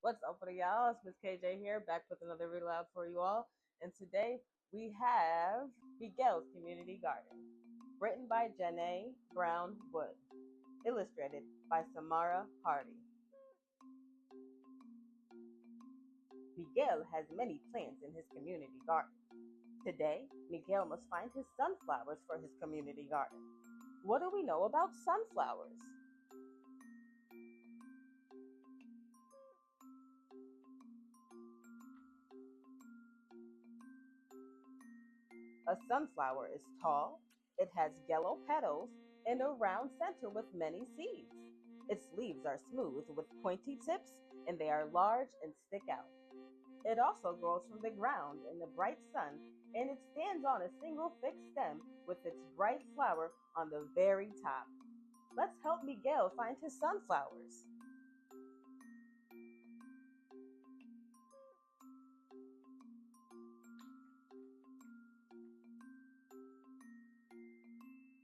What's up with y'all? It's Miss KJ here, back with another read aloud for you all. And today we have Miguel's Community Garden, written by JaNay Brown Wood, illustrated by Samara Hardy. Miguel has many plants in his community garden. Today, Miguel must find his sunflowers for his community garden. What do we know about sunflowers? A sunflower is tall, it has yellow petals, and a round center with many seeds. Its leaves are smooth with pointy tips, and they are large and stick out. It also grows from the ground in the bright sun, and it stands on a single thick stem with its bright flower on the very top. Let's help Miguel find his sunflowers.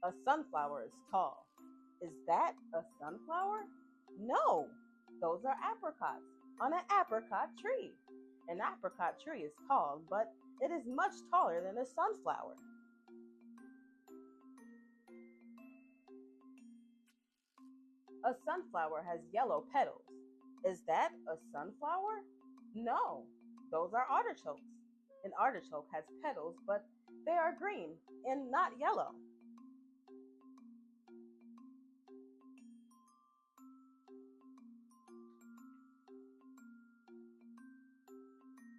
A sunflower is tall. Is that a sunflower? No, those are apricots on an apricot tree. An apricot tree is tall, but it is much taller than a sunflower. A sunflower has yellow petals. Is that a sunflower? No, those are artichokes. An artichoke has petals, but they are green and not yellow.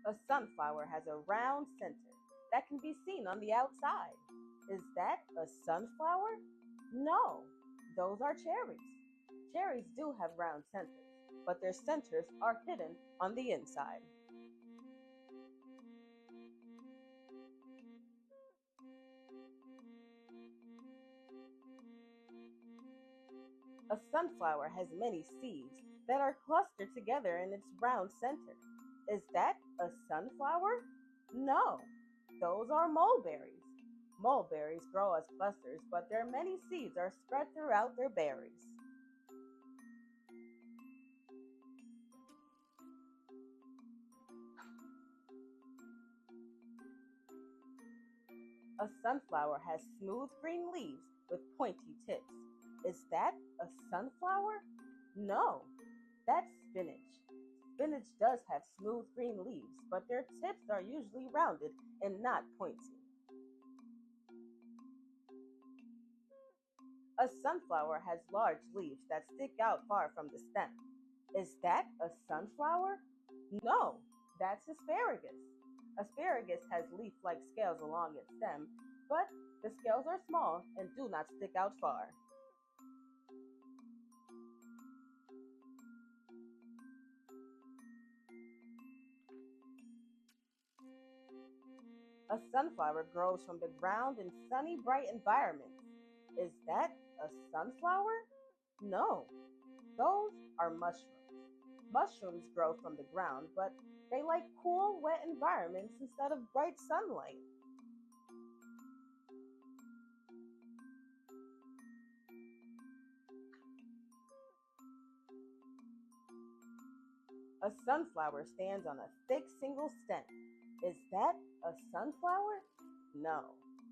A sunflower has a round center that can be seen on the outside. Is that a sunflower? No, those are cherries. Cherries do have round centers, but their centers are hidden on the inside. A sunflower has many seeds that are clustered together in its round center. Is that a sunflower? No, those are mulberries. Mulberries grow as clusters, but their many seeds are spread throughout their berries. A sunflower has smooth green leaves with pointy tips. Is that a sunflower? No, that's spinach. Spinach does have smooth green leaves, but their tips are usually rounded and not pointy. A sunflower has large leaves that stick out far from the stem. Is that a sunflower? No, that's asparagus. Asparagus has leaf-like scales along its stem, but the scales are small and do not stick out far. A sunflower grows from the ground in sunny, bright environments. Is that a sunflower? No, those are mushrooms. Mushrooms grow from the ground, but they like cool, wet environments instead of bright sunlight. A sunflower stands on a thick single stem. Is that a sunflower? No,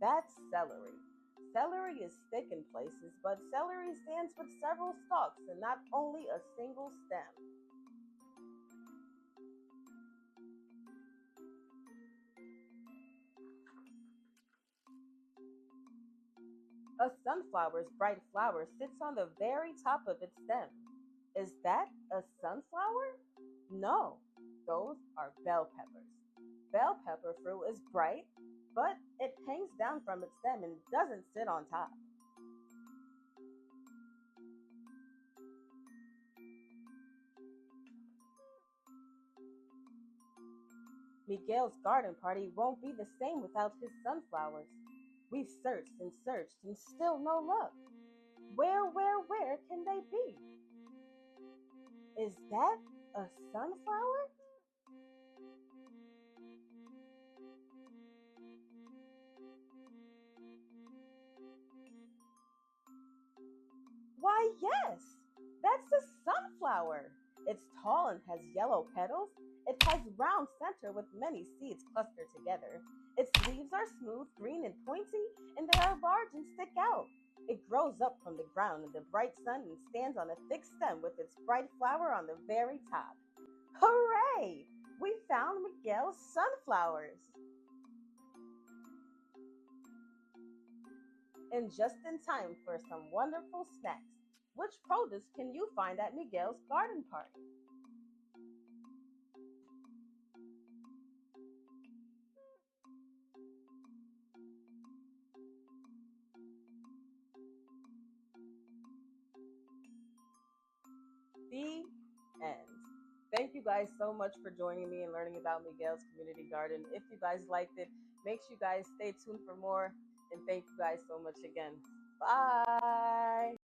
that's celery. Celery is thick in places, but celery stands with several stalks and not only a single stem. A sunflower's bright flower sits on the very top of its stem. Is that a sunflower? No, those are bell peppers. Bell pepper fruit is bright, but it hangs down from its stem and doesn't sit on top. Miguel's garden party won't be the same without his sunflowers. We've searched and still no luck. Where can they be? Is that a sunflower? Why, yes, that's a sunflower. It's tall and has yellow petals. It has round center with many seeds clustered together. Its leaves are smooth, green, and pointy, and they are large and stick out. It grows up from the ground in the bright sun and stands on a thick stem with its bright flower on the very top. Hooray! We found Miguel's sunflowers! And just in time for some wonderful snacks. Which produce can you find at Miguel's garden party? The end. Thank you guys so much for joining me and learning about Miguel's community garden. If you guys liked it, make sure you guys stay tuned for more. And thank you guys so much again. Bye.